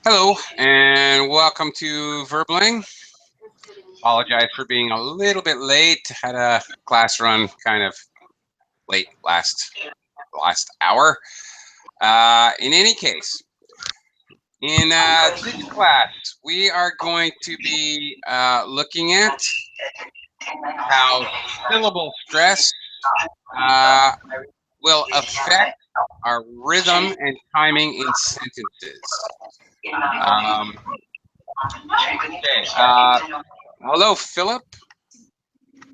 Hello, and welcome to Verbling. Apologize for being a little bit late. Had a class run kind of late last hour. In any case, in this class, we are going to be looking at how syllable stress uh, will affect our rhythm and timing in sentences. Um, okay. Hello, Philip.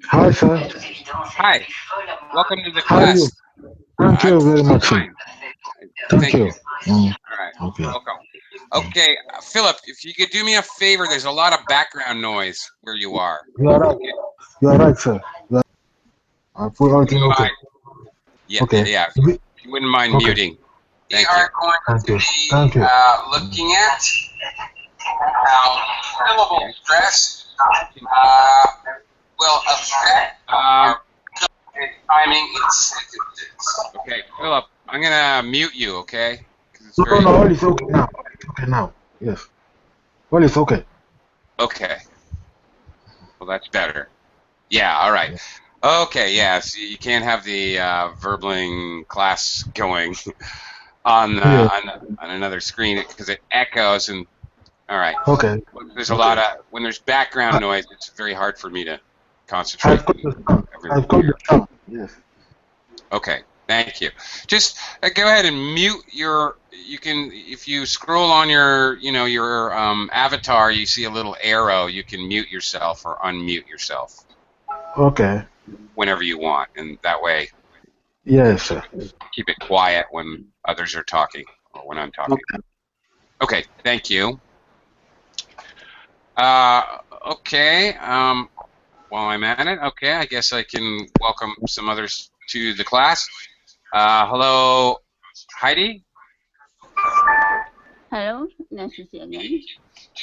Hi, sir. Hi. Welcome to the How are you? class. Thank I'm you very much, sir. fine. Thank Thank you. you. All right. Okay. Welcome. Okay, Philip, if you could do me a favor, there's a lot of background noise where you are. You are right. Okay. You are right, sir. I If put you everything wouldn't okay. mind, yeah, Okay. yeah. If you wouldn't mind Okay. muting, we are going Thank to you. be Thank you. looking at how syllable stress will affect timing in sentences. Okay, Philip, I'm gonna mute you. Okay, because it's No, very no, all is okay now. It's okay now. Yes. All is okay. okay. Well, that's better. Yeah, all right. Okay, yeah, so you can't have the Verbling class going Yeah. on another screen because it echoes and all right. Okay. There's a lot Okay. of when there's background I, noise, it's very hard for me to concentrate I've got when the sound. everyone's I've got the here. sound. Yes. Okay, thank you. Just go ahead and mute your. You can if you scroll on your your avatar, you see a little arrow. You can mute yourself or unmute yourself Okay. whenever you want, and that way Yes, sir. keep it quiet when others are talking or when I'm talking. Okay. Okay, thank you. Uh, okay, while I'm at it, okay, I guess I can welcome some others to the class. Hello, Heidi. Hello, nice to see you again.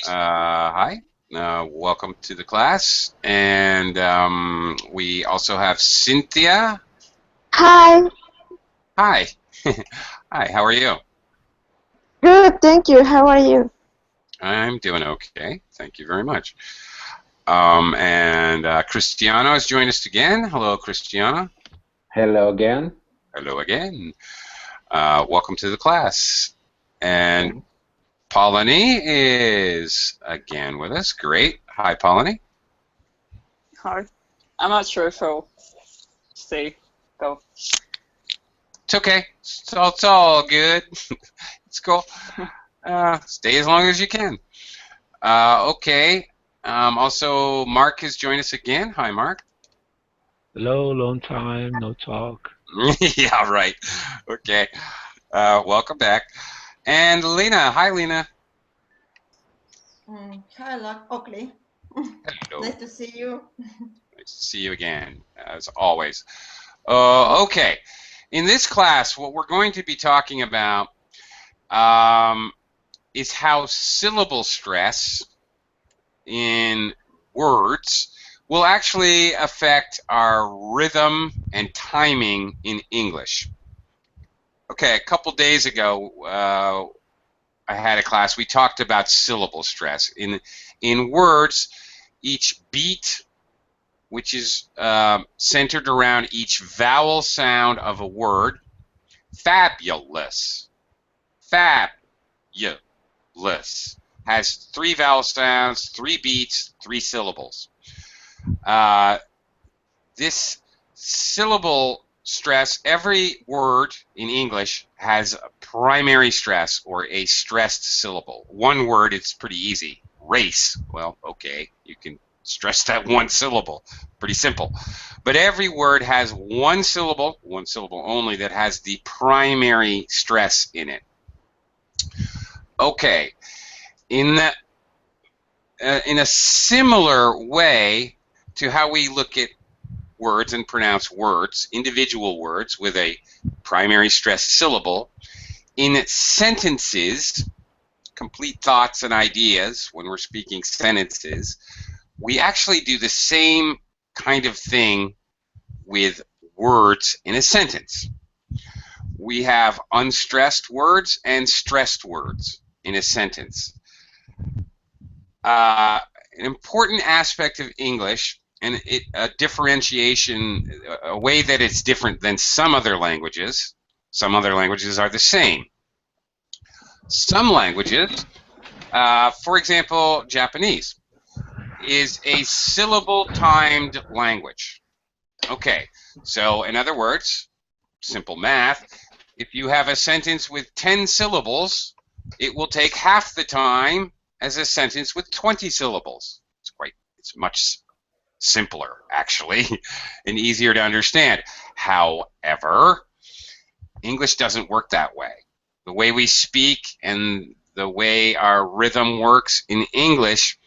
Hi. Welcome to the class. And we also have Cynthia. Hi, Hi. Hi, how are you? good, thank you. How are you? I'm doing okay. Thank you very much. And Cristiano has joined us again. Hello, Cristiano. Hello again. Hello again. Welcome to the class. And Thanks. Polony is again with us. Great. Hi, Polony. Hi. I'm not sure if I'll stay, though. It's okay. It's all good. It's cool. Stay as long as you can. Okay. Also, Mark has joined us again. Hi, Mark. Hello, long time, no talk. Yeah, right. Okay. Welcome back. And Lena. Hi, Lena. Hi, Oakley. Hello. Nice to see you. Nice to see you again, as always. Okay. In this class, what we're going to be talking about is how syllable stress in words will actually affect our rhythm and timing in English. Okay, a couple days ago, I had a class. We talked about syllable stress in words. Each beat, which is centered around each vowel sound of a word, fabulous, has three vowel sounds, three beats, three syllables. This syllable stress, every word in English has a primary stress or a stressed syllable. One word, it's pretty easy. Race. Well, okay, you can stress that one syllable. Pretty simple. But every word has one syllable only, that has the primary stress in it. Okay. In a similar way to how we look at words and pronounce words, individual words with a primary stressed syllable, in sentences, complete thoughts and ideas, when we're speaking sentences, we actually do the same kind of thing with words in a sentence. we have unstressed words and stressed words in a sentence. An important aspect of English, and a differentiation, a way that it's different than some other languages. Some other languages are the same. Some languages, for example, Japanese, is a syllable-timed language. Okay, so in other words, simple math, if you have a sentence with 10 syllables, it will take half the time as a sentence with 20 syllables. It's much simpler, actually, and easier to understand. However, English doesn't work that way. The way we speak and the way our rhythm works in English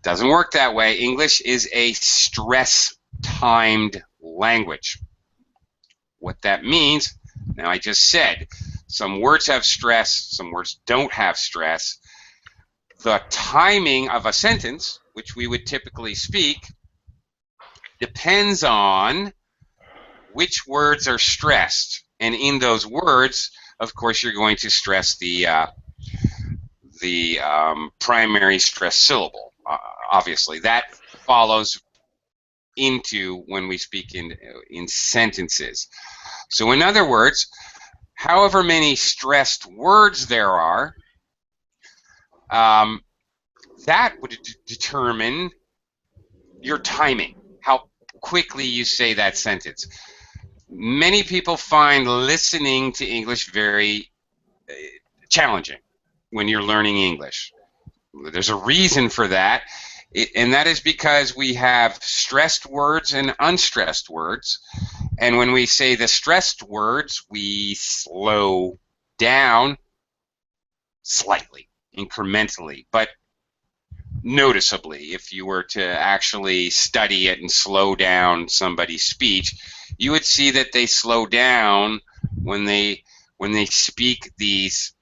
doesn't work that way. English is a stress-timed language. What that means, now I just said, some words have stress, some words don't have stress. The timing of a sentence, which we would typically speak, depends on which words are stressed. And in those words, of course, you're going to stress the primary stress syllable. Obviously, that follows into when we speak in sentences. So in other words, however many stressed words there are, that would determine your timing, how quickly you say that sentence. Many people find listening to English very challenging when you're learning English. There's a reason for that, and that is because we have stressed words and unstressed words. And when we say the stressed words, we slow down slightly, incrementally, but noticeably. If you were to actually study it and slow down somebody's speech, you would see that they slow down when they speak these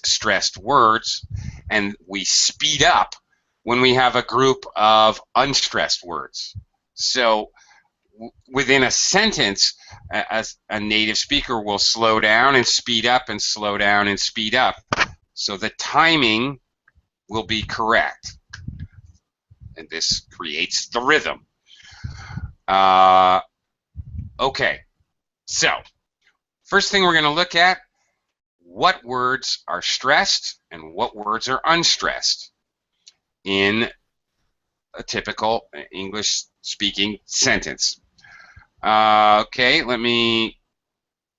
stressed words, and we speed up when we have a group of unstressed words. So within a sentence, a native speaker will slow down and speed up and slow down and speed up. So the timing will be correct. And this creates the rhythm. Okay, so first thing we're going to look at, what words are stressed and what words are unstressed in a typical English-speaking sentence. Okay, let me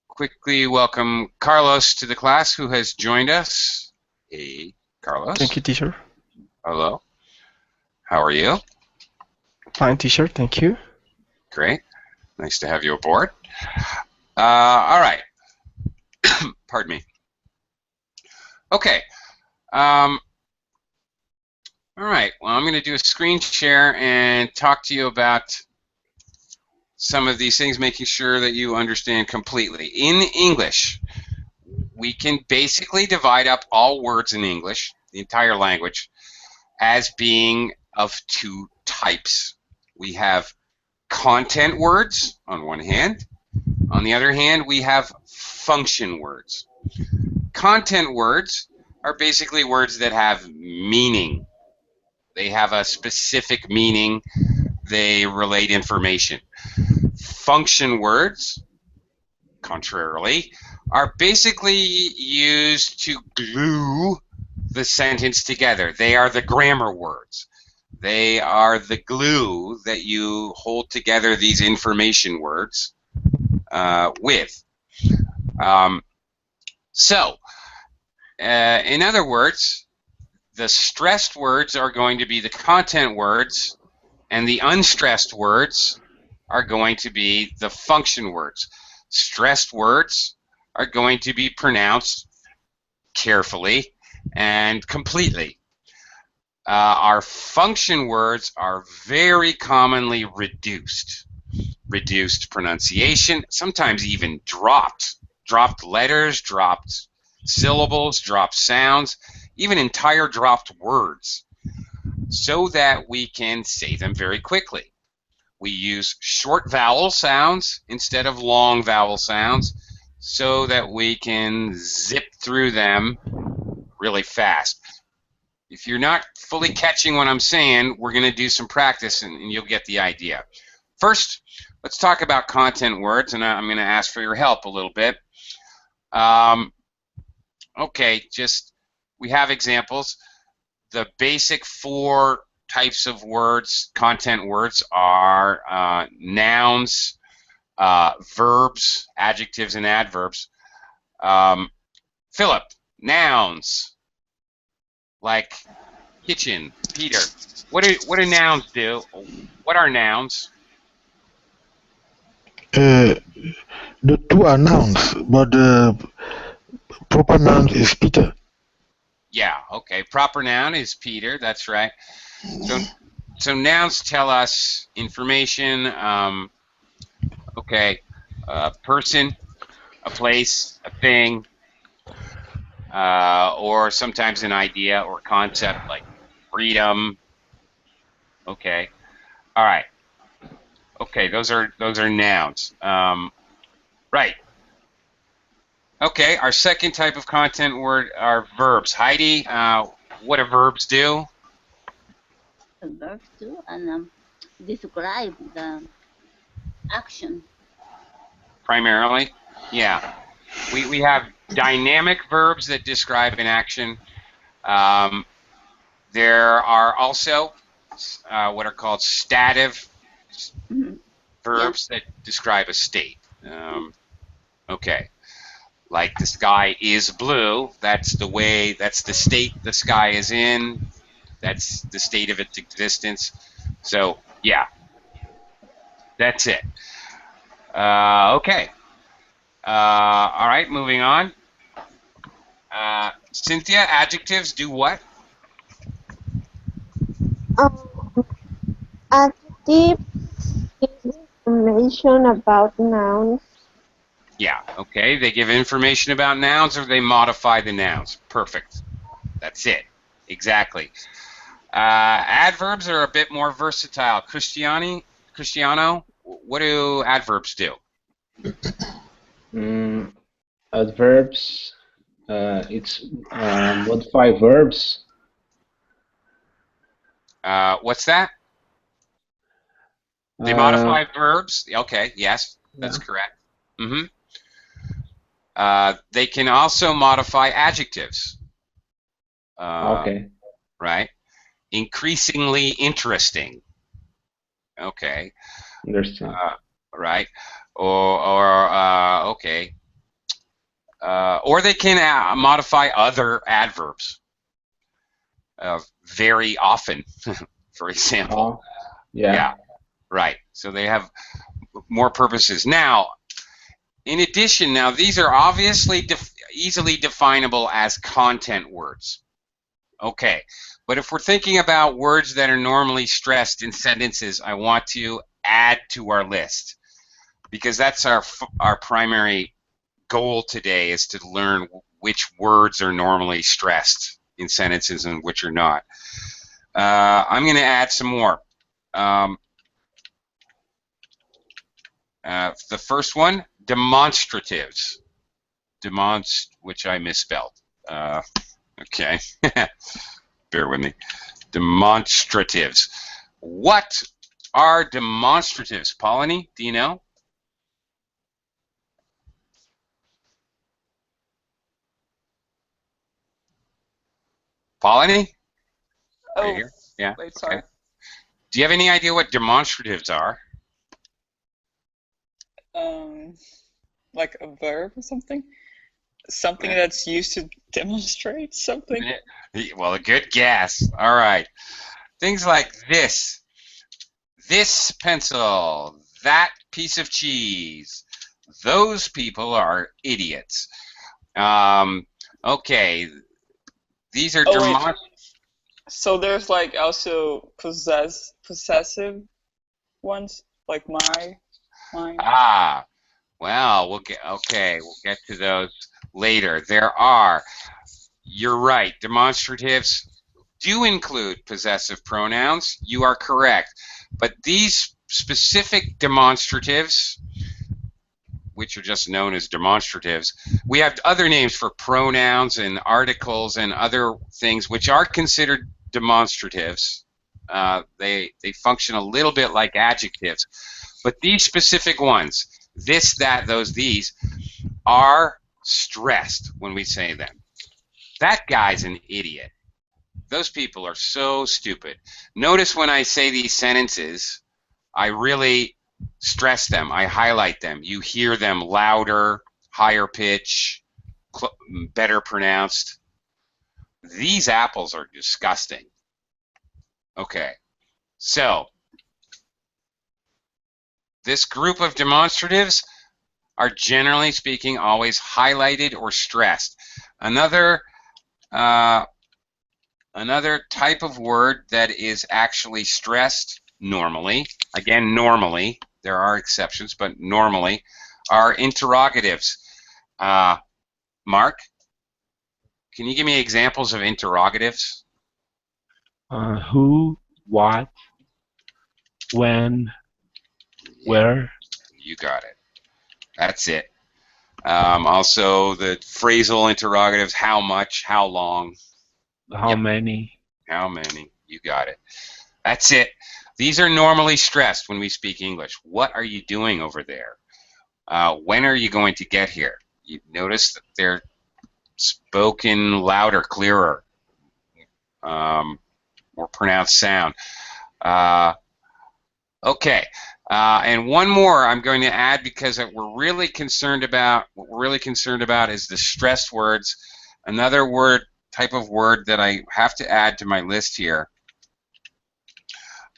quickly welcome Carlos to the class, who has joined us. Hey, Carlos. Thank you, teacher. Hello. How are you? Fine, teacher. Thank you. Great. Nice to have you aboard. All right. Pardon me. Okay. All right. Well, I'm going to do a screen share and talk to you about some of these things, making sure that you understand completely. In English, we can basically divide up all words in English, the entire language, as being of two types. We have content words on one hand. On the other hand, we have function words. Content words are basically words that have meaning. They have a specific meaning. They relate information. Function words, contrarily, are basically used to glue the sentence together. They are the grammar words. They are the glue that you hold together these information words with. In other words, the stressed words are going to be the content words, and the unstressed words are going to be the function words. Stressed words are going to be pronounced carefully and completely. Our function words are very commonly reduced. Reduced pronunciation, sometimes even dropped. Dropped letters, dropped syllables, dropped sounds, even entire dropped words, so that we can say them very quickly. we use short vowel sounds instead of long vowel sounds so that we can zip through them really fast. If you're not fully catching what I'm saying, we're going to do some practice and you'll get the idea. First, let's talk about content words, and I'm going to ask for your help a little bit. Okay, we have examples. The basic 4 types of words, content words, are nouns, verbs, adjectives, and adverbs. Philip, nouns, like kitchen, Peter. What do nouns do? What are nouns? The 2 are nouns, but the proper noun is Peter. Yeah, okay. Proper noun is Peter, that's right. So nouns tell us information, okay, a person, a place, a thing, or sometimes an idea or concept like freedom. Okay, all right. Okay, those are nouns. Right. Okay, our second type of content word are verbs. Heidi, what do verbs do? The verbs do and describe the action. Primarily, yeah. We have dynamic verbs that describe an action. There are also what are called stative verbs that describe a state. Okay, like the sky is blue. That's the state the sky is in. That's the state of its existence. So yeah, that's it. Okay. All right, moving on. Cynthia, adjectives do what? Adjectives give information about nouns. Yeah, okay. They give information about nouns or they modify the nouns. Perfect. That's it. Exactly. Adverbs are a bit more versatile. Cristiano, what do adverbs do? Adverbs, it's modify verbs. What's that? They modify verbs. Okay, yes, that's correct. Mm-hmm. They can also modify adjectives. Okay. Right. Increasingly interesting. Okay. Understand. Right. Or okay. Or they can modify other adverbs. Very often, for example. Yeah. Right. So they have more purposes. Now, in addition, these are obviously easily definable as content words. Okay. But if we're thinking about words that are normally stressed in sentences, I want to add to our list because that's our primary goal today is to learn which words are normally stressed in sentences and which are not. I'm going to add some more. The first one, demonstratives. Which I misspelled. Okay. Bear with me. Demonstratives. What are demonstratives? Pauline, do you know? Pauline? Are you here? Yeah. Wait, sorry. Okay. Do you have any idea what demonstratives are? Like a verb or something? Something that's used to demonstrate something? Well, a good guess. All right. Things like this pencil, that piece of cheese. Those people are idiots. Okay. These are wait. So there's like also possessive ones, like mine. Ah, well, we'll get to those later. You're right, demonstratives do include possessive pronouns. You are correct. But these specific demonstratives, which are just known as demonstratives. We have other names for pronouns and articles and other things which are considered demonstratives. They function a little bit like adjectives, but these specific ones, this, that, those, these, are stressed when we say them. That guy's an idiot. Those people are so stupid. Notice when I say these sentences, I really stress them. I highlight them. You hear them louder, higher pitch, better pronounced. These apples are disgusting. Okay, so this group of demonstratives are generally speaking always highlighted or stressed. Another type of word that is actually stressed normally, again normally, there are exceptions, but normally, are interrogatives. Mark, can you give me examples of interrogatives? Who, what, when, where. You got it. That's it. Also, the phrasal interrogatives: how much, how long, How many. how many. You got it. That's it. These are normally stressed when we speak English. What are you doing over there? When are you going to get here? You notice that they're spoken louder, clearer, more pronounced sound. Okay. And one more I'm going to add, because what we're really concerned about is the stressed words. Another type of word that I have to add to my list here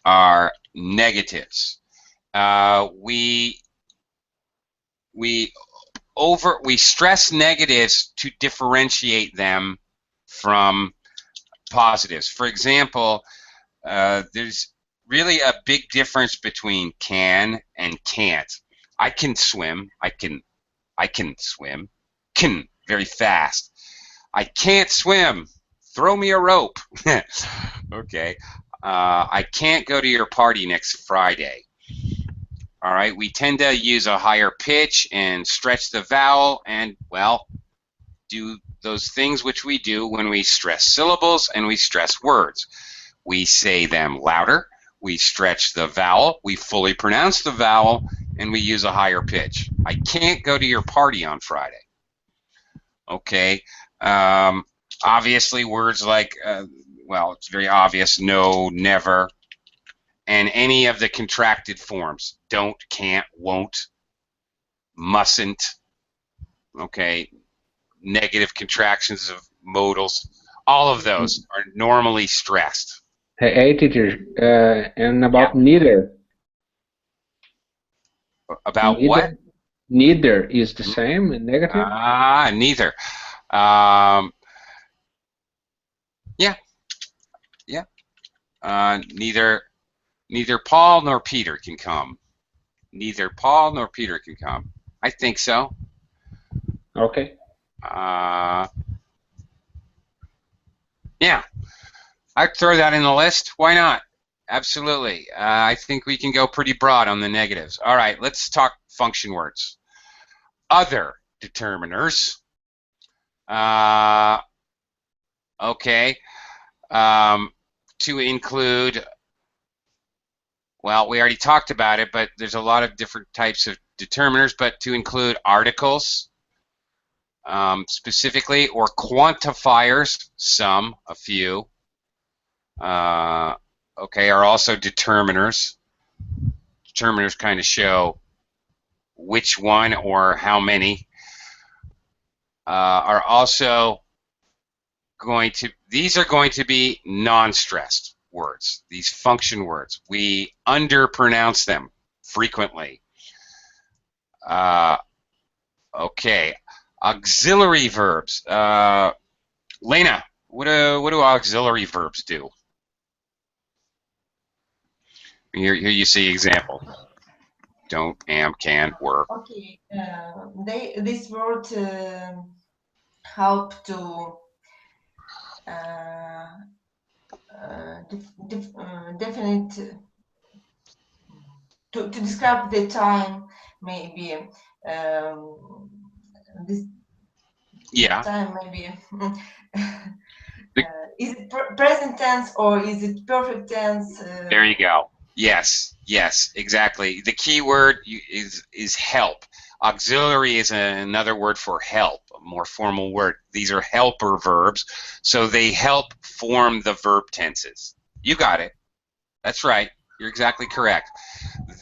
are negatives. We stress negatives to differentiate them from positives. For example, there's really a big difference between can and can't. I can swim. I can swim. Can, very fast. I can't swim. Throw me a rope. Okay. I can't go to your party next Friday. All right. We tend to use a higher pitch and stretch the vowel and, well, do those things which we do when we stress syllables and we stress words. We say them louder. We stretch the vowel, we fully pronounce the vowel, and we use a higher pitch. I can't go to your party on Friday. Okay. Obviously, words like, well, it's very obvious: no, never, and any of the contracted forms: don't, can't, won't, mustn't. Okay. Negative contractions of modals. All of those are normally stressed. Hey, teacher, and about neither. About neither, what? Neither is the same in negative? Neither. Yeah. Neither Paul nor Peter can come. Neither Paul nor Peter can come. I think so. Okay. Yeah. I'd throw that in the list. Why not? Absolutely. I think we can go pretty broad on the negatives. All right, let's talk function words. Other determiners. Okay. To include, well, we already talked about it, but there's a lot of different types of determiners, but to include articles, specifically, or quantifiers, some, a few, okay, are also determiners. Determiners kind of show which one or how many. Are also going to, these are going to be non-stressed words, these function words. We underpronounce them frequently. Okay, auxiliary verbs. Lena, what do auxiliary verbs do? Here you see example. Don't, am, can, were. Okay. This word help to definite to describe the time, maybe this Yeah. time, maybe. Is it present tense or is it perfect tense? There you go. Yes, yes, exactly. The key word is help. Auxiliary is another word for help, a more formal word. These are helper verbs, so they help form the verb tenses. You got it. That's right. You're exactly correct.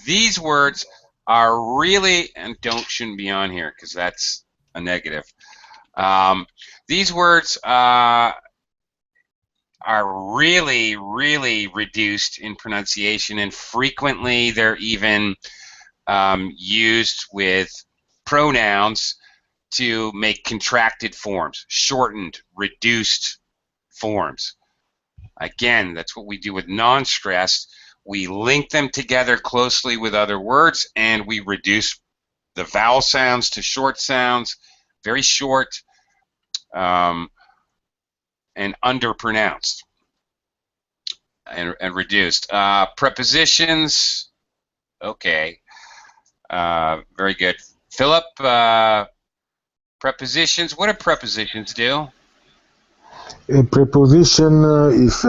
These words are really, and shouldn't be on here because that's a negative. These words are really, really reduced in pronunciation, and frequently they're even used with pronouns to make contracted forms, shortened, reduced forms. Again, that's what we do with non-stressed. We link them together closely with other words, and we reduce the vowel sounds to short sounds, very short, and underpronounced and reduced. Prepositions, okay, very good. Philip, prepositions, what do prepositions do? A preposition is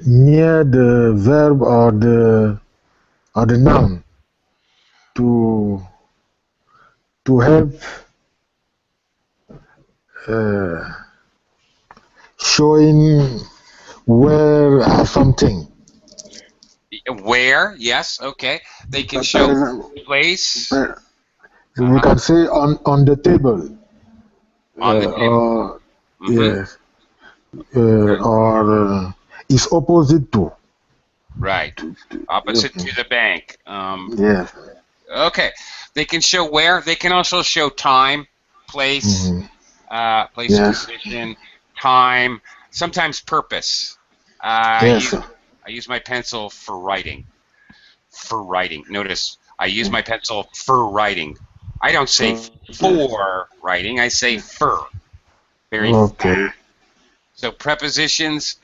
near the verb or the noun to help showing where something. Where, yes, okay. They can show place. We can say on the table. On the table. Yes. Or is opposite to. Right. Opposite to the bank. Yes. Okay. They can show where. They can also show time, place, place, Yes. position, time, sometimes purpose. Yes. I use my pencil for writing. For writing. Notice, I use my pencil for writing. I don't say for writing. I say for. Very okay. So prepositions,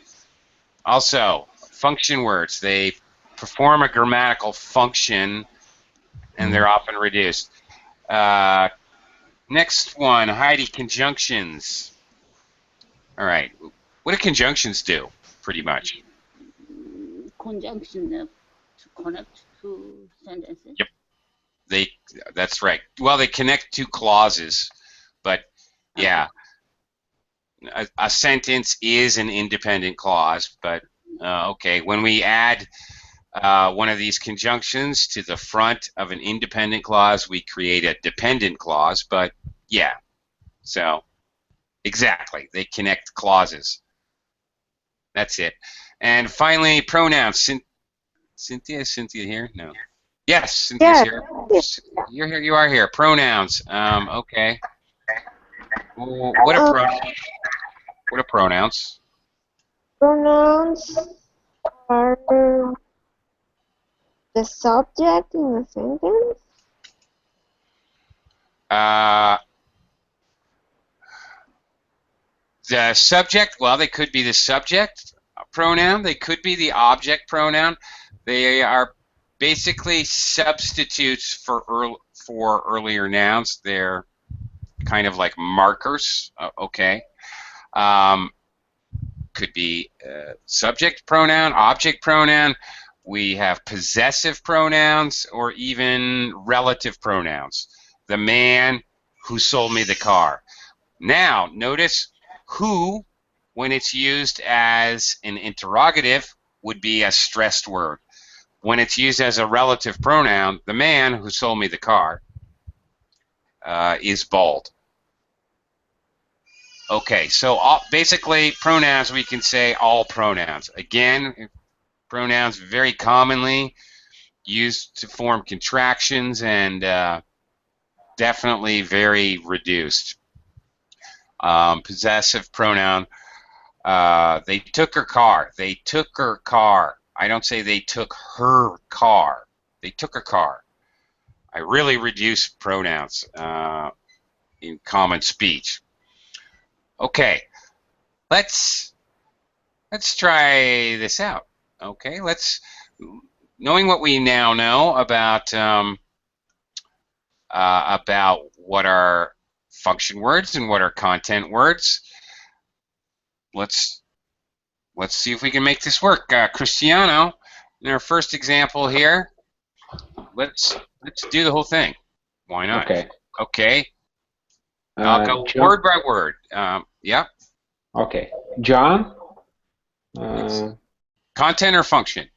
also function words. They perform a grammatical function, and they're often reduced. Next one, Heidi, conjunctions. All right. What do conjunctions do, pretty much? Conjunction to connect two sentences. Yep. That's right. Well, they connect two clauses, but yeah, a sentence is an independent clause, but okay, when we add one of these conjunctions to the front of an independent clause, we create a dependent clause, but yeah, so exactly, they connect clauses. That's it. And finally, pronouns. Cynthia here? No. Yes, Cynthia's here. You're here. You are here. Pronouns. Okay. Well, what are pronouns? What are pronouns? Pronouns are the subject in a sentence. The subject, well, they could be the subject pronoun. They could be the object pronoun. They are basically substitutes for earlier nouns. They're kind of like markers. Okay. Could be subject pronoun, object pronoun. We have possessive pronouns or even relative pronouns. The man who sold me the car. Now, notice who, when it's used as an interrogative, would be a stressed word. When it's used as a relative pronoun, the man who sold me the car is bald. Okay, so basically pronouns, we can say all pronouns. Again, pronouns very commonly used to form contractions and definitely very reduced. Possessive pronoun, they took her car. They took her car. I don't say they took her car. They took her car. I really reduce pronouns in common speech. Okay, let's try this out. Okay, knowing what we now know about what are function words and what are content words, let's see if we can make this work. Cristiano, in our first example here, let's do the whole thing. Why not? Okay. Okay. I'll go John, word by word. Yeah. okay. John. Content or function?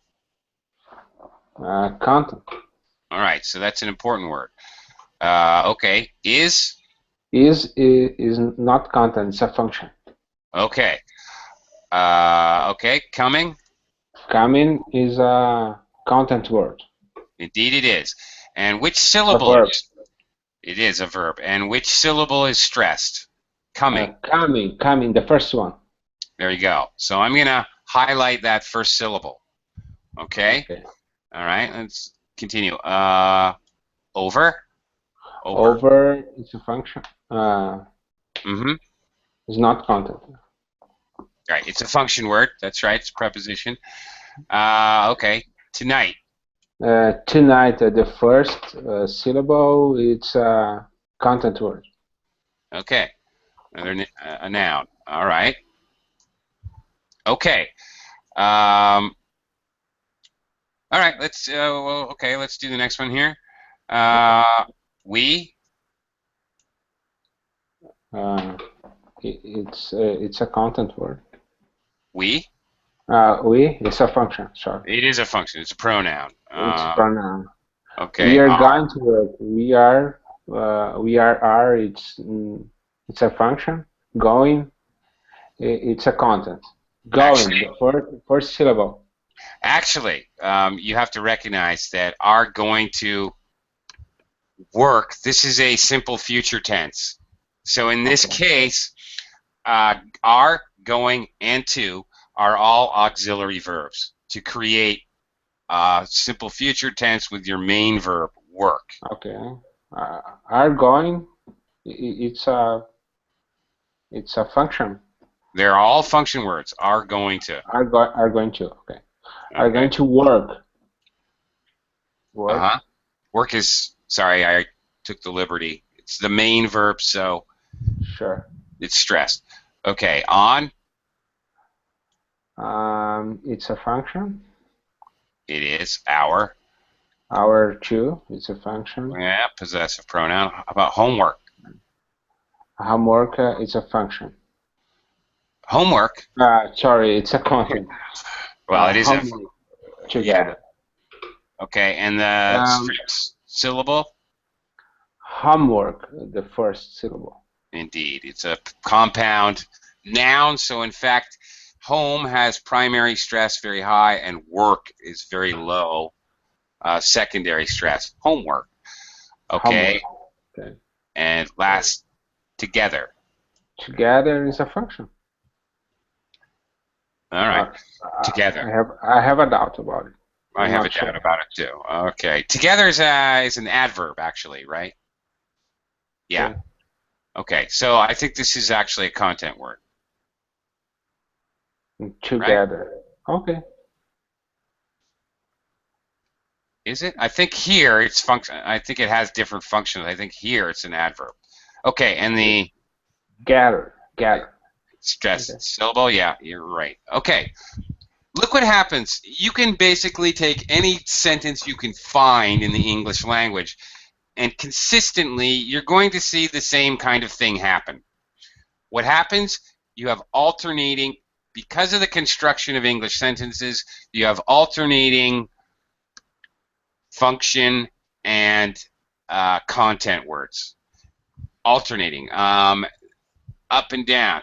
Content. All right, so that's an important word. Okay. Is not content. It's a function. okay. Okay. Coming. Coming is a content word. Indeed, it is. And which A syllable? verb. It is a verb. And which syllable is stressed? Coming. Coming. The first one. There you go. So I'm gonna highlight that first syllable. Okay. All right. Let's continue. Over. Over is a function. It's not content. Right. It's a function word. That's right. It's a preposition. Okay. Tonight. Tonight, the first syllable, it's a content word. Okay. Another a noun. All right. Okay. All right. Let's okay. Let's do the next one here. We. It's a content word. We. It's a function. Sorry. It is a function. It's a pronoun. It's a pronoun. Okay. We are going to work. We are. It's a function. Going. It's a content. Going. Actually, The first syllable. Actually, you have to recognize that are going to work. This is a simple future tense. So in this case, are, going, and to are all auxiliary verbs to create simple future tense with your main verb, work. Okay. Are going. It's a function. They're all function words. Are going to. Are going to. Okay. Are going to work. Work. Work is. Sorry, I took the liberty. It's the main verb, so. Sure. It's stressed. Okay. On. It's a function. It is our. Our to. It's a function. Yeah, possessive pronoun. How about homework? Homework. It's a function. Homework. Sorry, it's a content. Well, it is a together. Okay, and the syllable. Homework. The first syllable. Indeed, it's a compound noun. So in fact, home has primary stress very high, and work is very low. Secondary stress. Homework. Okay. Homework. Okay. And last, together. Together is a function. All right. Together. I have a doubt about it. I have a doubt about it too. Okay. Together is an adverb, actually, right? Yeah. Okay. So I think this is actually a content word. Together. Right? Okay. Is it? I think here it's function. I think it has different functions. I think here it's an adverb. Okay, and the gather. Stress syllable. Yeah, you're right. Okay. Look what happens. You can basically take any sentence you can find in the English language, and consistently you're going to see the same kind of thing happen. What happens? You have alternating, because of the construction of English sentences, you have alternating function and content words. Alternating, up and down.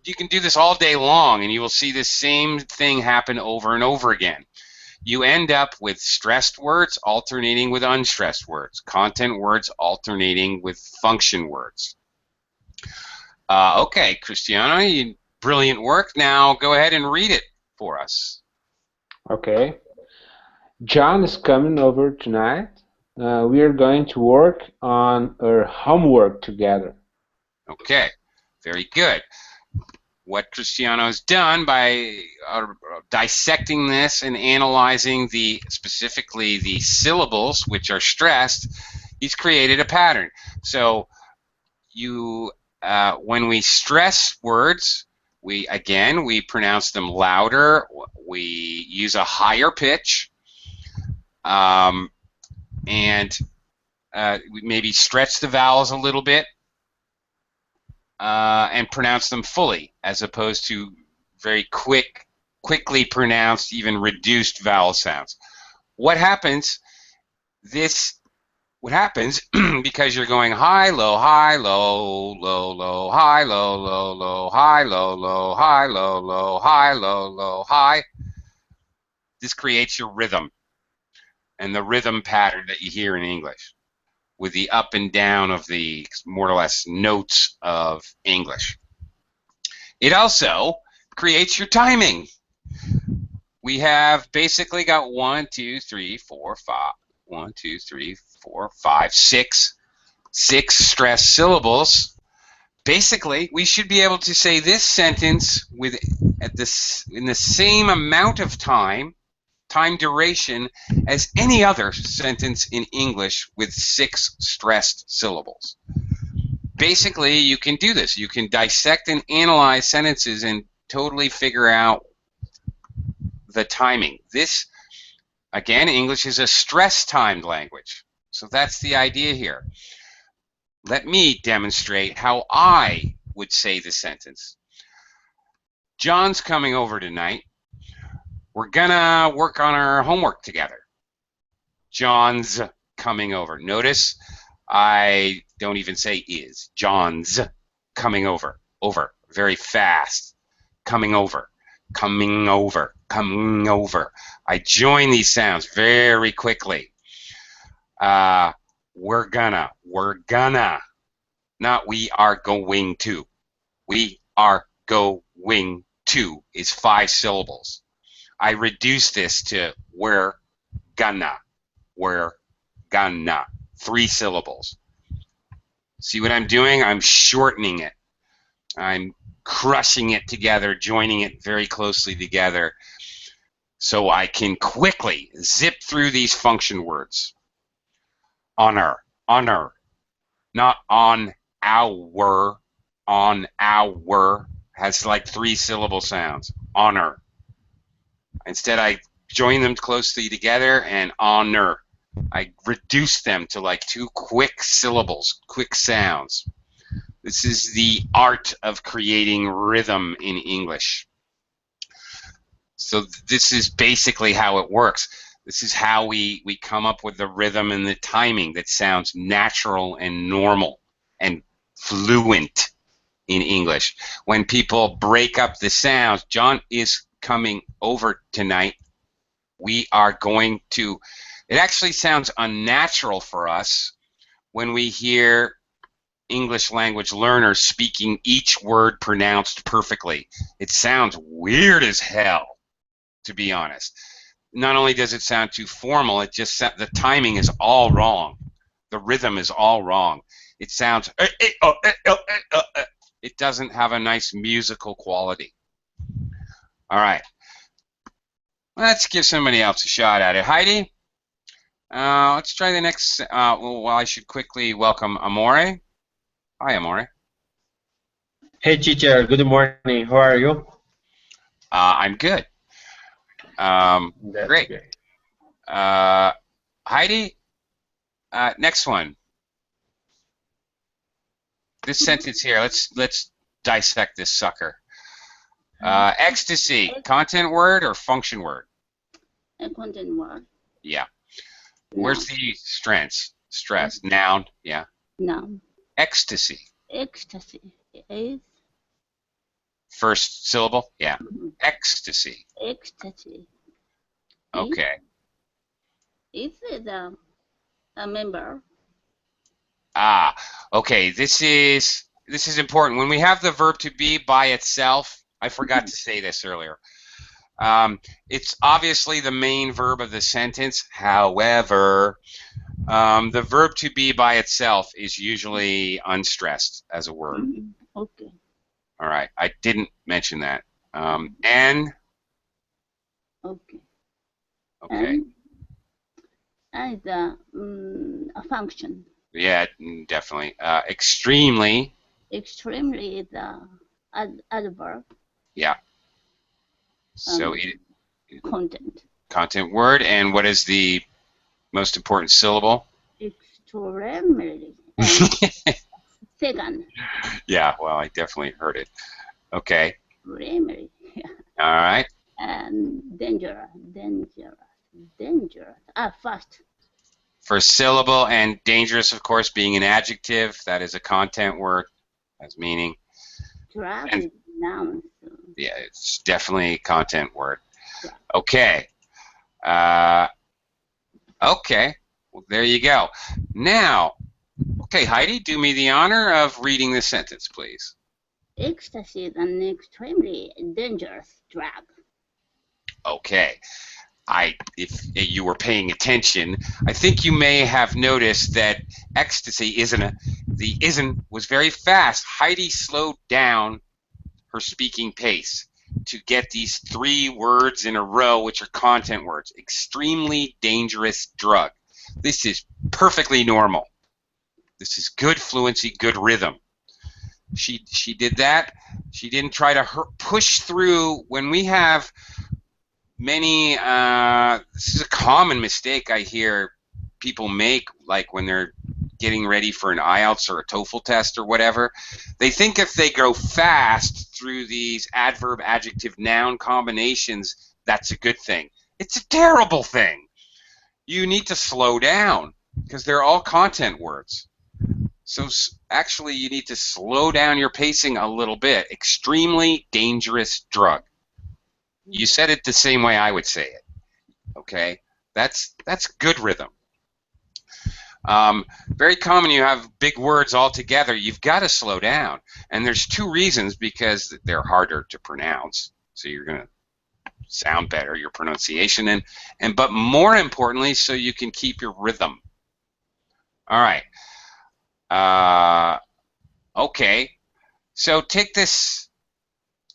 You can do this all day long, and you will see the same thing happen over and over again. You end up with stressed words alternating with unstressed words, content words alternating with function words. Okay, Cristiano, brilliant work. Now go ahead and read it for us. Okay. John is coming over tonight. We are going to work on our homework together. Okay, very good. what Cristiano's done by dissecting this and analyzing specifically the syllables which are stressed, he's created a pattern. So when we stress words, we pronounce them louder. We use a higher pitch, and we maybe stretch the vowels a little bit and pronounce them fully, as opposed to very quickly pronounced, even reduced vowel sounds. What happens? What happens because you're going high, low, low, low, high, low, low, high, low, low, high, low, low, high, low, low, high. This creates your rhythm and the rhythm pattern that you hear in English with the up and down of the more or less notes of English. It also creates your timing. We have basically got 1, 2, 3, 4, 5. 1, 2, 3, 4, 5, 6 stressed syllables. Basically, we should be able to say this sentence in the same amount of time duration as any other sentence in English with 6 stressed syllables. Basically, you can do this. You can dissect and analyze sentences and totally figure out the timing. This, again, English is a stress-timed language. So that's the idea here. Let me demonstrate how I would say the sentence. John's coming over tonight. We're gonna work on our homework together. John's coming over. Notice I don't even say is. John's coming over. Over. Very fast. Coming over. Coming over. Coming over. I join these sounds very quickly. We're gonna. Not we are going to. We are going to is 5 syllables. I reduce this to we're gonna. 3 syllables. See what I'm doing? I'm shortening it. I'm crushing it together, joining it very closely together so I can quickly zip through these function words. Honor, not on our, has like 3 syllable sounds. Honor. Instead, I join them closely together and honor. I reduce them to like 2 quick syllables, quick sounds. This is the art of creating rhythm in English. So this is basically how it works. This is how we come up with the rhythm and the timing that sounds natural and normal and fluent in English. When people break up the sounds, John is coming over tonight. We are going to... It actually sounds unnatural for us when we hear English language learners speaking each word pronounced perfectly. It sounds weird as hell, to be honest. Not only does it sound too formal, the timing is all wrong. The rhythm is all wrong. It sounds... It doesn't have a nice musical quality. All right. Let's give somebody else a shot at it. Heidi? Let's try the next... well, I should quickly welcome Amore. Hi, Amore. Hey, teacher. Good morning. How are you? I'm good. Great. Good. Heidi, next one. This sentence here, let's dissect this sucker. Ecstasy, content word or function word? A content word. Yeah. Where's the stress? Noun, yeah. Noun. Ecstasy. Ecstasy is... First syllable? Yeah. Ecstasy. Ecstasy. Okay. Is it a member? Okay. This is important. When we have the verb to be by itself, I forgot to say this earlier. It's obviously the main verb of the sentence. However, the verb to be by itself is usually unstressed as a word. Okay. All right, I didn't mention that. And Okay. okay, And a function. yeah, definitely. Extremely, Extremely is adverb. yeah. So Content. content word, and what is the most important syllable? Extremely. And second. Yeah, well, I definitely heard it. Okay. Extremely. All right. And dangerous. Fast. For syllable and dangerous, of course, being an adjective, that is a content word, has meaning. Drug And is noun. yeah, it's definitely a content word. Yeah. Okay. Okay. Well, there you go. Now, okay, Heidi, do me the honor of reading the sentence, please. Ecstasy is an extremely dangerous drug. Okay. If you were paying attention, I think you may have noticed that ecstasy isn't was very fast. Heidi slowed down her speaking pace to get these 3 words in a row, which are content words. Extremely dangerous drug. This is perfectly normal. This is good fluency, good rhythm. She did that. She didn't try to push through. When we have many, this is a common mistake I hear people make, like when they're getting ready for an IELTS or a TOEFL test or whatever. They think if they go fast through these adverb, adjective, noun combinations, that's a good thing. It's a terrible thing. You need to slow down because they're all content words. So actually, you need to slow down your pacing a little bit. Extremely dangerous drug. You said it the same way I would say it. Okay, that's good rhythm. Very common. You have big words all together. You've got to slow down, and there's 2 reasons: because they're harder to pronounce, so you're going to sound better, your pronunciation, but more importantly, so you can keep your rhythm. All right. Okay. So take this.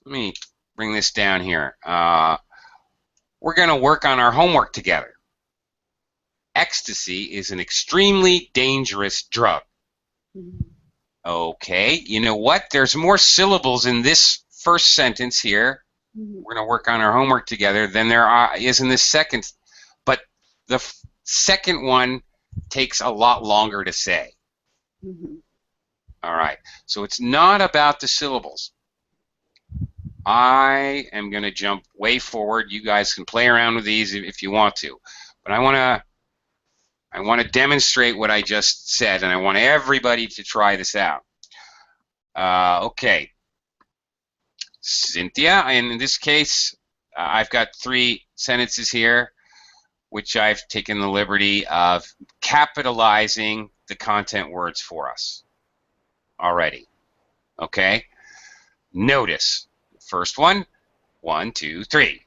Let me bring this down here. We're going to work on our homework together. Ecstasy is an extremely dangerous drug. Okay, you know what? There's more syllables in this first sentence here. We're going to work on our homework together than there is in this second. But the second one takes a lot longer to say. All right, so it's not about the syllables. I am going to jump way forward. You guys can play around with these if you want to. But I want to demonstrate what I just said, and I want everybody to try this out. Okay. Cynthia, and in this case, I've got 3 sentences here, which I've taken the liberty of capitalizing the content words for us already. Okay? Notice. First one, 1, 2, 3.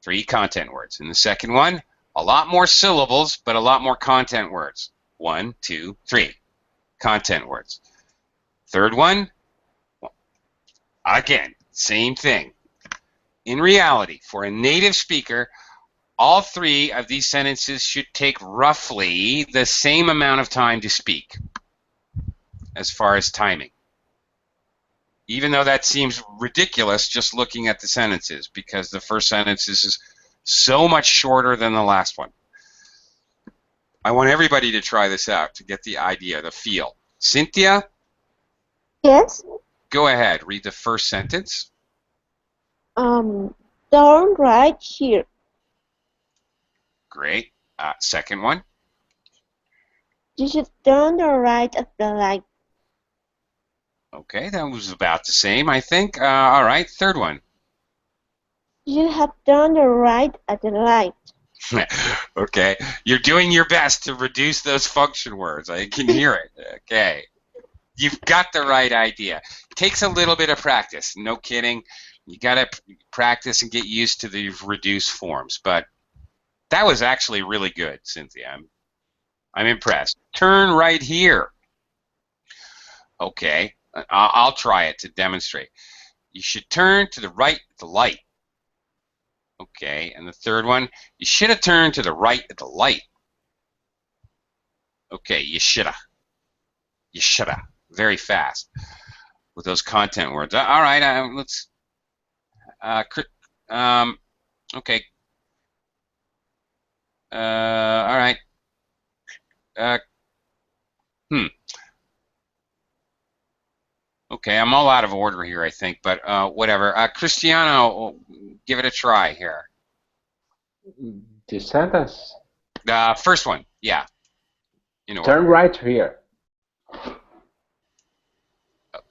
3 content words. And the second one, a lot more syllables, but a lot more content words. 1, 2, 3. Content words. Third one, again, same thing. In reality, for a native speaker, all 3 of these sentences should take roughly the same amount of time to speak as far as timing. Even though that seems ridiculous just looking at the sentences, because the first sentence is so much shorter than the last one. I want everybody to try this out to get the idea, the feel. Cynthia? Yes. Go ahead. Read the first sentence. Turn right here. Great. Second one. You should turn the right at the light. Okay, that was about the same, I think. All right, third one. You have turned the right at the light. Okay, you're doing your best to reduce those function words. I can hear it. Okay, you've got the right idea. It takes a little bit of practice. No kidding. You got to practice and get used to the reduced forms. But that was actually really good, Cynthia. I'm impressed. Turn right here. Okay, I'll try it to demonstrate. You should turn to the right at the light. Okay, and the third one, you should have turned to the right at the light. Okay, you shoulda. You shoulda. Very fast with those content words. All right, let's. Okay. All right. Okay, I'm all out of order here, I think, but whatever. Cristiano, give it a try here. The sentence. First one, yeah. In order. Turn right here.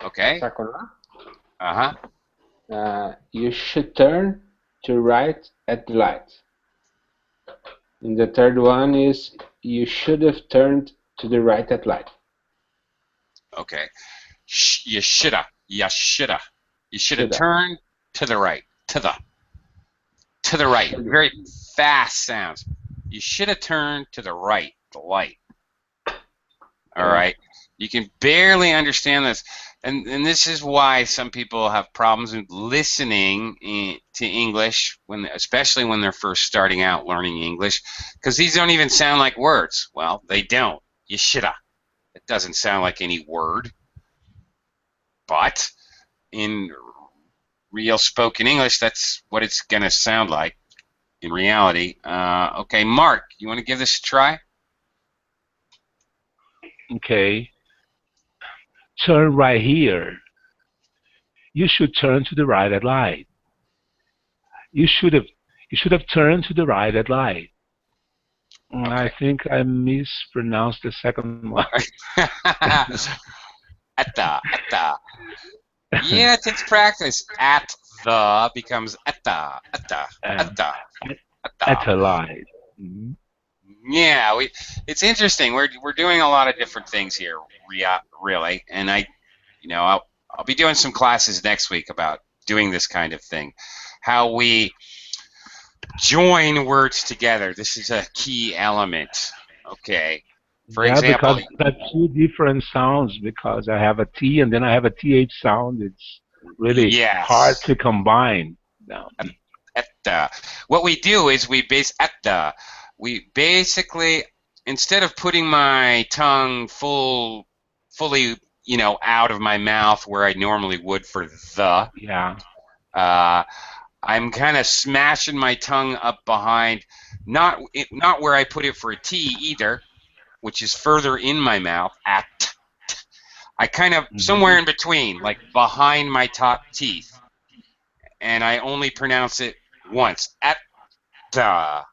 Okay. Second one. You should turn to right at the light. And the third one is you should have turned to the right at light. Okay. You shoulda. You shoulda. You should have turned to the right. To the right. Very fast sounds. You should have turned to the right. The light. All right. You can barely understand this. And this is why some people have problems with listening to English, especially when they're first starting out learning English, because these don't even sound like words. Well, they don't. You shoulda. It doesn't sound like any word. But in real spoken English, that's what it's going to sound like in reality. Okay, Mark, you want to give this a try? Okay. Turn right here. You should turn to the right at light. You should have turned to the right at light. Okay. I think I mispronounced the second one. Atta. Yeah, it takes practice. At the becomes atta. At the light. Mm-hmm. Yeah, it's interesting. We're doing a lot of different things here, really, and I'll be doing some classes next week about doing this kind of thing, how we join words together. This is a key element. Okay. For example, because that's two different sounds. Because I have a T and then I have a TH sound. It's really hard to combine. No. What we do is we basically, instead of putting my tongue fully, out of my mouth where I normally would for the, I'm kind of smashing my tongue up behind, not where I put it for a T either, which is further in my mouth, at. I kind of somewhere in between, like behind my top teeth, and I only pronounce it once, at the.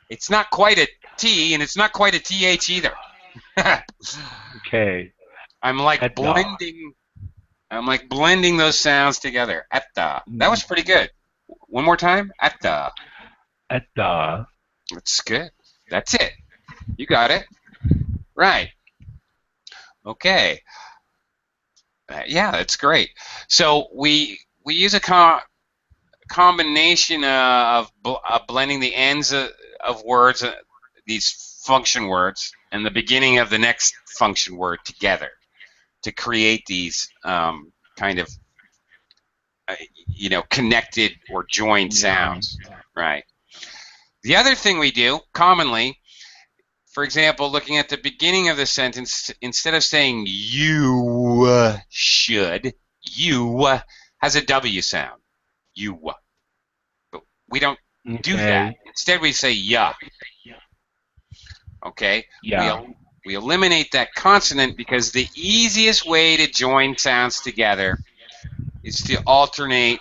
It's not quite a T, and it's not quite a TH either. Okay. I'm like blending those sounds together. At the. That was pretty good. One more time. At the. At the. That's good. That's it. You got it. Right. Okay. Yeah, that's great. So we use a combination of blending the ends of words, these function words, and the beginning of the next function word together to create these kind of connected or joined sounds, right? The other thing we do commonly, for example, looking at the beginning of the sentence, instead of saying you should, you has a W sound. You. But we don't do that. Instead, we say ya. Okay? Yeah. We eliminate that consonant because the easiest way to join sounds together is to alternate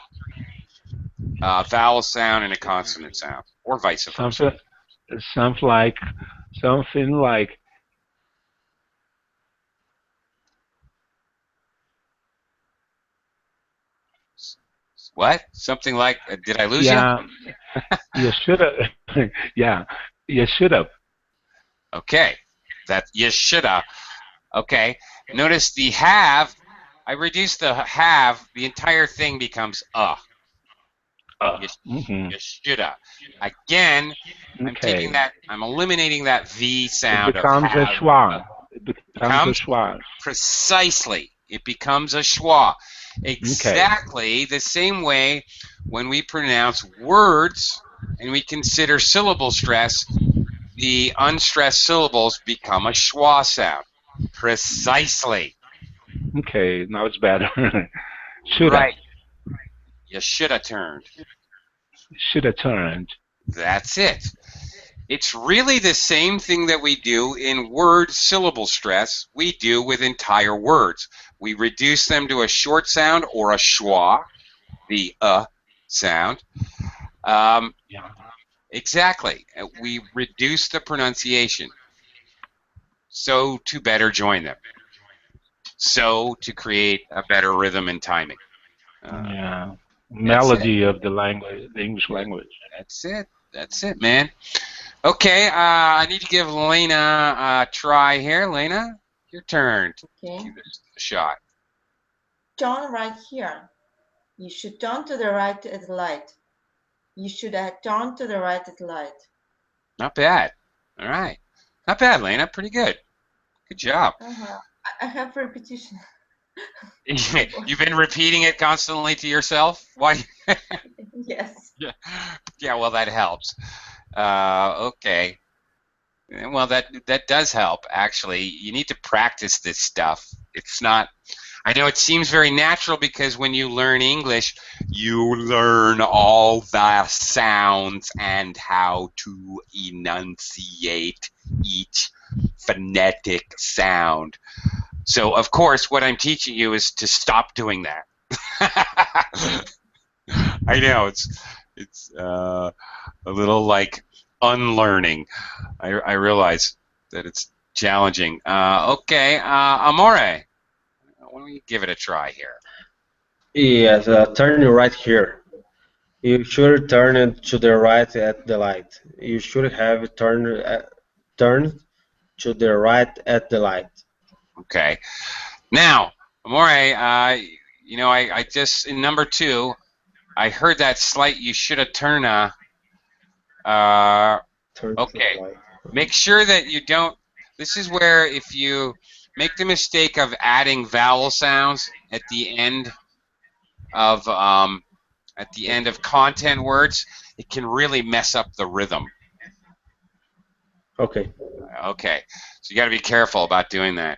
a vowel sound and a consonant sound, or vice versa. Something like What? Something like, did I lose you? You should have. Yeah, you should have. Okay, that you should have. Okay, notice the have. I reduced the have. The entire thing becomes You shoulda. Again, I'm taking that. I'm eliminating that V sound. It becomes a schwa. It becomes a schwa. Precisely. It becomes a schwa. Exactly the same way when we pronounce words and we consider syllable stress, the unstressed syllables become a schwa sound. Precisely. Okay, now it's better. Should have. Right. You should have turned. Should have turned. That's it. It's really the same thing that we do in word syllable stress we do with entire words. We reduce them to a short sound or a schwa, the sound. Yeah. Exactly. We reduce the pronunciation so to better join them. So to create a better rhythm and timing. Yeah. That's it. Melody of the language, the English language. That's it. That's it, man. Okay, I need to give Lena a try here. Lena, your turn to Okay. give this a shot. Turn right here. You should turn to the right at the light. You should have turned to the right at the light. Not bad. All right. Not bad, Lena. Pretty good. Good job. I have repetition. You've been repeating it constantly to yourself? Why? Yes. Yeah, well, that helps. Okay. Well, that does help, actually. You need to practice this stuff. It's not... I know it seems very natural because when you learn English, you learn all the sounds and how to enunciate each phonetic sound. So, of course, what I'm teaching you is to stop doing that. I know it's a little like unlearning. I realize that it's challenging. Okay, Amore, why don't you give it a try here? Yes, turn right here. You should turn it to the right at the light. You should have turned to the right at the light. Okay. Now, Amore, you know, I just, in number 2, I heard that slight you should have turned Turn to the okay. light. Make sure that you don't, this is where if you make the mistake of adding vowel sounds at the end of content words, it can really mess up the rhythm. Okay. Okay, so you got to be careful about doing that.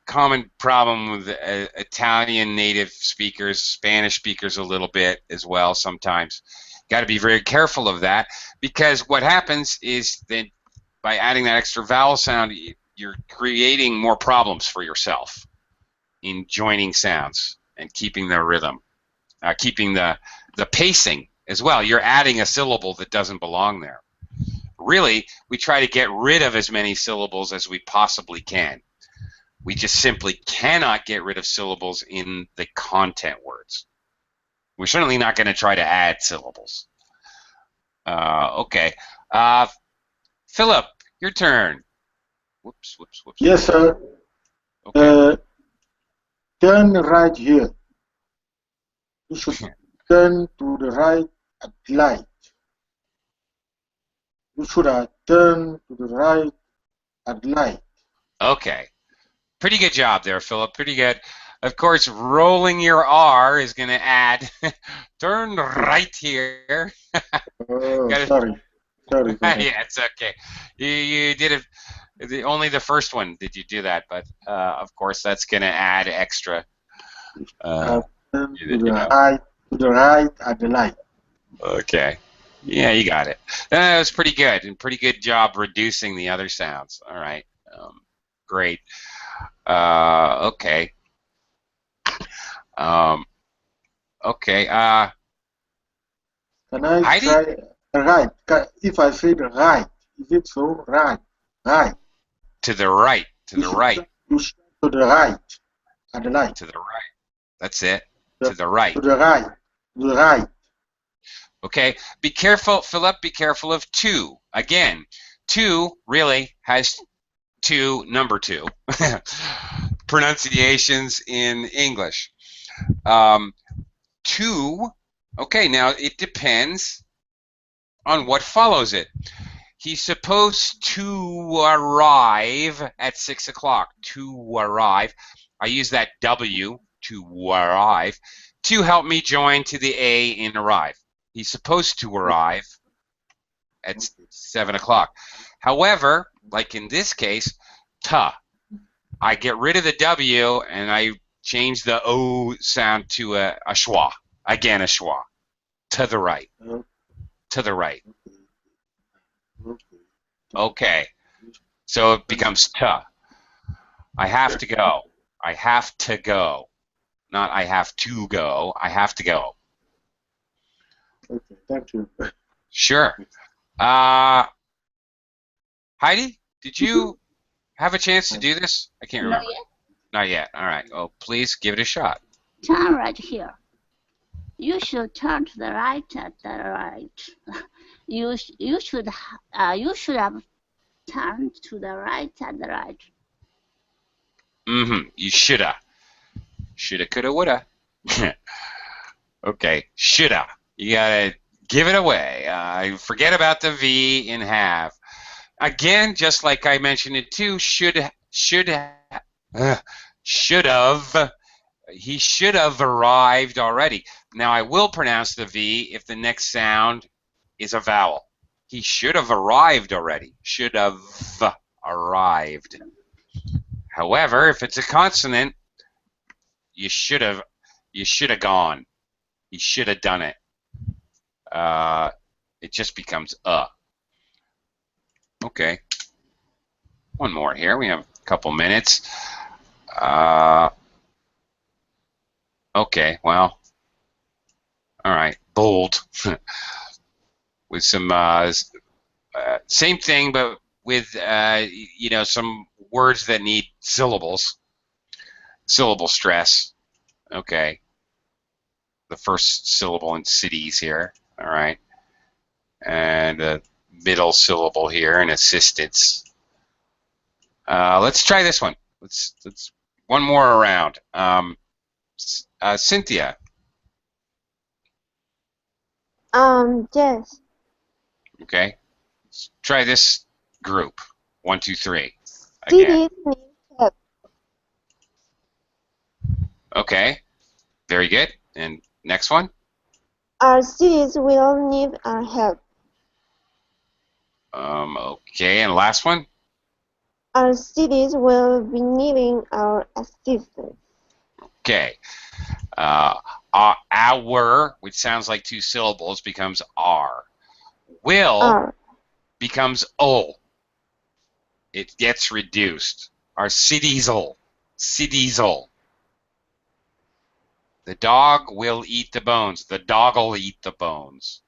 Common problem with Italian native speakers, Spanish speakers a little bit as well sometimes. Got to be very careful of that because what happens is that by adding that extra vowel sound, you're creating more problems for yourself in joining sounds and keeping the rhythm, keeping the pacing as well. You're adding a syllable that doesn't belong there. Really, we try to get rid of as many syllables as we possibly can. We just simply cannot get rid of syllables in the content words. We're certainly not going to try to add syllables. Okay. Philip, your turn. Whoops, whoops, whoops. Yes, sir. Okay. Turn right here. You should turn to the right at light. You should have turned to the right at light. Okay. Pretty good job there, Philip. Pretty good. Of course, rolling your R is going to add turn right here. Sorry. Yeah, it's okay. You did it. Only the first one did you do that, but of course that's going to add extra. Turn to the right at the light. Okay. Yeah, you got it. That was pretty good, and pretty good job reducing the other sounds. All right. Great. Okay. Okay. Can I Heidi? try right? If I say the right, is it so? Right. Right. To the right. To the right. You should to the right at the light. To the right. That's it. To the right. To the right. To the right. Okay. Be careful, Philip. Be careful of 2. Again, 2 really has number 2 pronunciations in English. 2. Okay. Now it depends on what follows it. He's supposed to arrive at 6 o'clock. To arrive. I use that W to arrive to help me join to the A in arrive. He's supposed to arrive at 7 o'clock. However, like in this case, I get rid of the W and I change the O sound to a schwa. Again, a schwa. To the right. To the right. Okay. So it becomes I have to go. I have to go. Not I have to go. I have to go. Okay, thank you. Sure. Heidi, did you have a chance to do this? I can't remember. Not yet. Not yet. All right. Oh, please give it a shot. Turn right here. You should turn to the right at the right. You should have turned to the right at the right. You shoulda. Shoulda, coulda, woulda. Okay. Shoulda. You gotta give it away. Forget about the V in have. Again, just like I mentioned it too, should have. He should have arrived already. Now I will pronounce the V if the next sound is a vowel. He should have arrived already. Should have arrived. However, if it's a consonant, you should have gone. He should have done it. It just becomes Okay. One more here. We have a couple minutes. Okay, well, all right, bold. With some same thing, but with some words that need syllables, syllable stress. Okay, the first syllable in cities here. All right, and the middle syllable here in assistance. Let's try this one. Let's one more around. Cynthia. Yes. Okay. Let's try this group. 1, 2, 3. Again. Cities need help. Okay. Very good. And next one. Our cities will need our help. Okay. And last one. Our cities will be needing our assistance. Okay. Our, which sounds like two syllables, becomes R. Will becomes O. It gets reduced. Our cities-ol. Cities-ol. The dog will eat the bones. The dog'll eat the bones.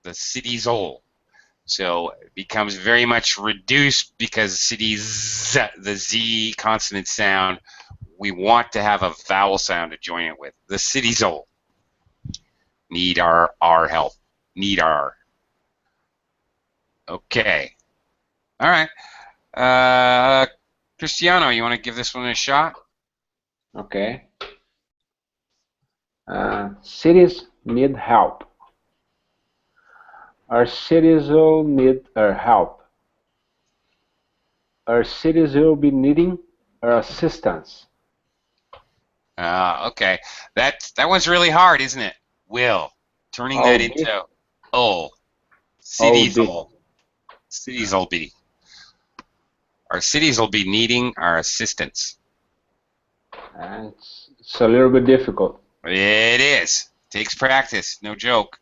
The cities-ol. So it becomes very much reduced because cities, the Z consonant sound, we want to have a vowel sound to join it with. The cities-ol. Need our help. Need our. Okay. All right. Cristiano, you want to give this one a shot? Okay. Cities need help. Our cities will need our help. Our cities will be needing our assistance. Okay. That one's really hard, isn't it? Will. Turning that into O. Cities-ol. Cities-ol be. Our cities will be needing our assistance. It's a little bit difficult. It is. Takes practice. No joke.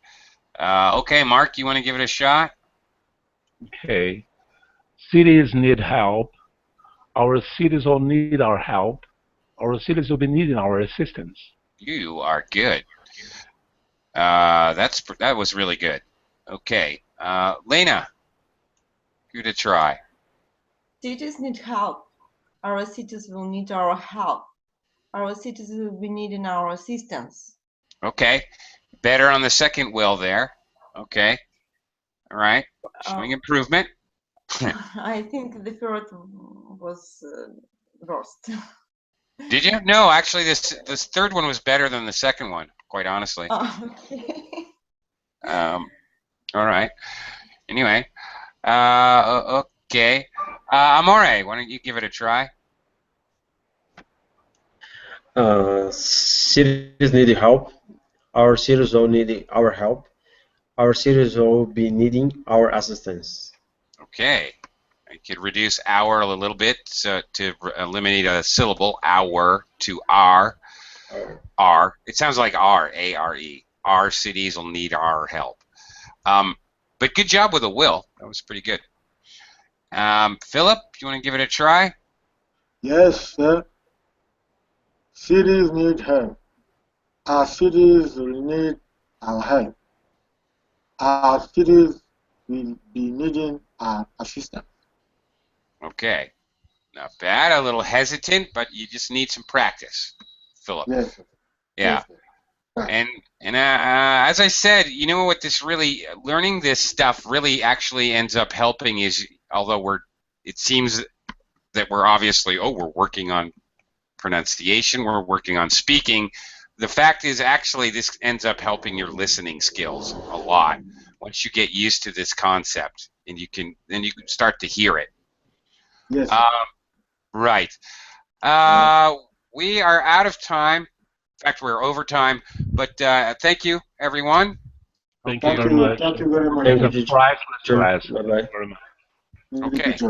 Okay, Mark, you want to give it a shot? Okay. Cities need help. Our cities all need our help. Our cities will be needing our assistance. You are good. That was really good. Okay. Lena, give it a try. Cities need help. Our cities will need our help. Our cities will be needing our assistance. Okay. Better on the second will there. Okay. All right. Showing improvement. I think the third was worst. Did you? No, actually, this third one was better than the second one, quite honestly. Okay. All right. Anyway. Okay. Amore, why don't you give it a try? Cities need help. Our cities will need our help. Our cities will be needing our assistance. Okay. I could reduce our a little bit to eliminate a syllable, our, to our. R. It sounds like R, A-R-E. Our cities will need our help. But good job with a will. That was pretty good. Philip, you want to give it a try? Yes, sir. Cities need help. Our cities will need our help. Our cities will be needing our assistance. Okay. Not bad. A little hesitant, but you just need some practice, Philip. Yes, sir. Yeah. Yes, sir. Right. And as I said, you know what this really, learning this stuff really actually ends up helping is, although it seems that we're obviously, we're working on pronunciation, we're working on speaking. The fact is actually this ends up helping your listening skills a lot once you get used to this concept, and then you can start to hear it. Yes, sir. Right. We are out of time. In fact, we're over time. But thank you, everyone. Thank Thank you very you. much. Thank you very much. Thank you, It's a priceless teacher. class. Bye-bye. Thank you very much. Really Okay. good job.